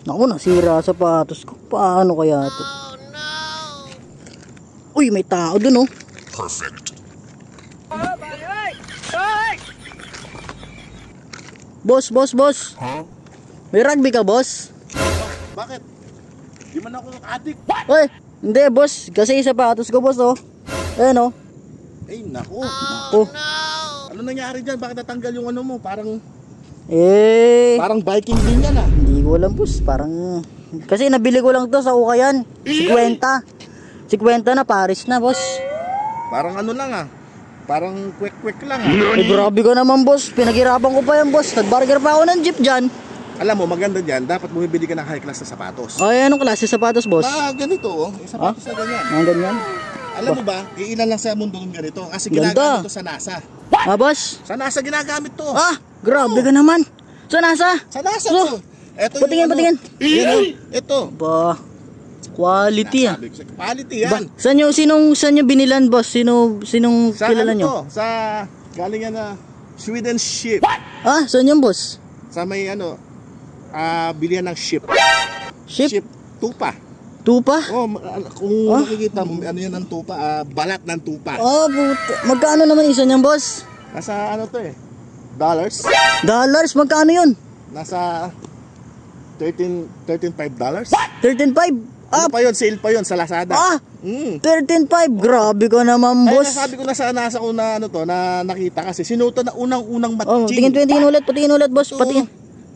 Naku, nasira sapatos ko. Paano kaya to? Uy, may tao dun oh. Perfect. Boss. Huh? May rugby ka, boss? Bakit? Di man ako addict. Uy, hindi, boss. Kasi sapatos ko, boss oh. Ayan oh. Ay, naku. Oh. Ano nangyari dyan? Bakit natanggal yung ano mo? Parang Viking din yan ah. Hindi ko alam, boss. Parang... Kasi nabili ko lang to sa Ukayan. 50 na, Paris na, boss. Parang ano lang ah. Parang quick lang ah. Grabe ka naman, boss. Pinaghirapan ko pa yan, boss. Nag-burger pa ako ng jeep dyan. Alam mo, maganda dyan. Dapat bumibili ka ng high class na sapatos. Ay, anong klase sapatos, boss? Ganito oh. Yung sapatos na ganyan. Ang ganyan? Alam mo ba, iilan lang sa mundo ng ganito. Kasi Ganda. ginagamit to sa NASA. Boss? Sa NASA ginagamit to. Grabe ka naman. Sa NASA? Sa NASA So, to. Ito patingin. Yan, ito. Ba, quality ah. Sabi ko, quality yan. Saan nyo binilan, boss? Sinong Sa kilala ano nyo? to? Sa galing yan na Sweden ship. Saan yung boss? Sa may ano, bilihan ng ship. Ship? Tupa. Tupa? Oh, kung makikita mo, ano yan ng tupa, balat ng tupa. Magkano naman isa niyan, boss? Nasa ano to eh, dollars. Dollars? Magkano yun? Nasa $13.5. 13.5? Ano pa yun, sale pa yun sa Lazada. 13.5? Grabe ka naman, boss. Ay, nasabi ko na sa nasa ko na ano to, na nakita kasi sinuto na unang matching. Patingin ulit, boss. Patingin.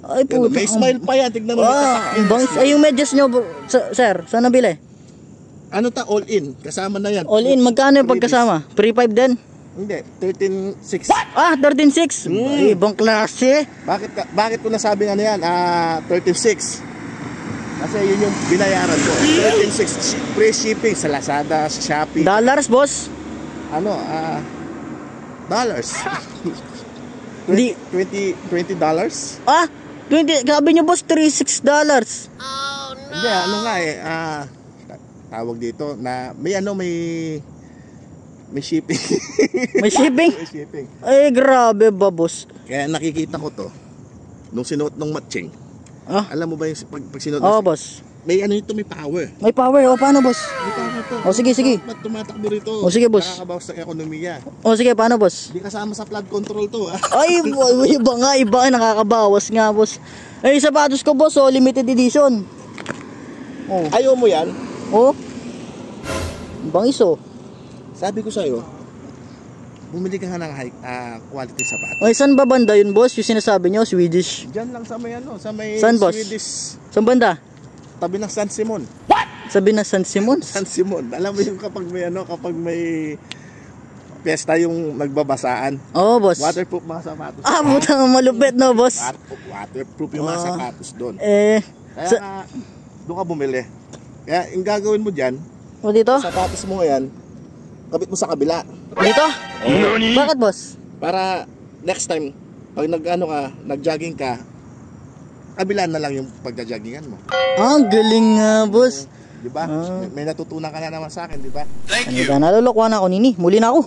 Ay, puto. May smile pa yan, tignan mo. Ay, yung medyas nyo, sir, saan nabili? Ano ta, all in, kasama na yan. All in, magkano yung pagkasama? 3.5 din? Hindi, 13.6. 13.6? Ibang klase. Bakit ko nasabing ano yan, 13.6? Kasi yun yung binayaran ko. 13.6 free shipping sa Lazada, sa Shopee. Dollars, boss? Ano, dollars. $20? 20, sabi nyo, boss, $36. Hindi, ano nga eh, tawag dito na may shipping. May shipping? May shipping. Ay, grabe ba, boss? Kaya nakikita ko to nung sinuot ng matching. Alam mo ba yung pag sinuot? Boss. May ano ito, may power. May power, paano, boss? May power to. Sige. Ba't tumatakbo rito? Sige, boss. Nakakabawas sa ekonomiya. Sige, paano, boss? Hindi kasama sa flood control to Ay, iba, nakakabawas nga, boss. Ay, sapatos ko, boss, limited edition. Ayaw mo yan? Bangis, Sabi ko sa'yo, bumili ka nga ng high quality sapatos. Ay, saan ba banda yun, boss? Yung sinasabi nyo, Swedish? Diyan lang sa may ano, sa may saan, boss? Swedish. Saan banda? Tabi ng San Simon. Sabi na San Simon? San Simon. Alam mo yung kapag may piyesta yung nagbabasaan. Boss. Waterproof mga sapatos. Butang malupit, no, boss? Waterproof yung mga sapatos doon. Kaya doon ka bumili. Kaya yung gagawin mo dyan, dito? sapatos mo ngayon, kabit mo sa kabila. Dito? Bakit, boss? Para next time, pag nag-jogging ka, kabila na lang yung pagja-joggingan mo. Ang galing nga, boss. Diba? May natutunan ka na naman sa akin, diba? Thank you. Nalulokwa na ako, Nini. Muli na ako.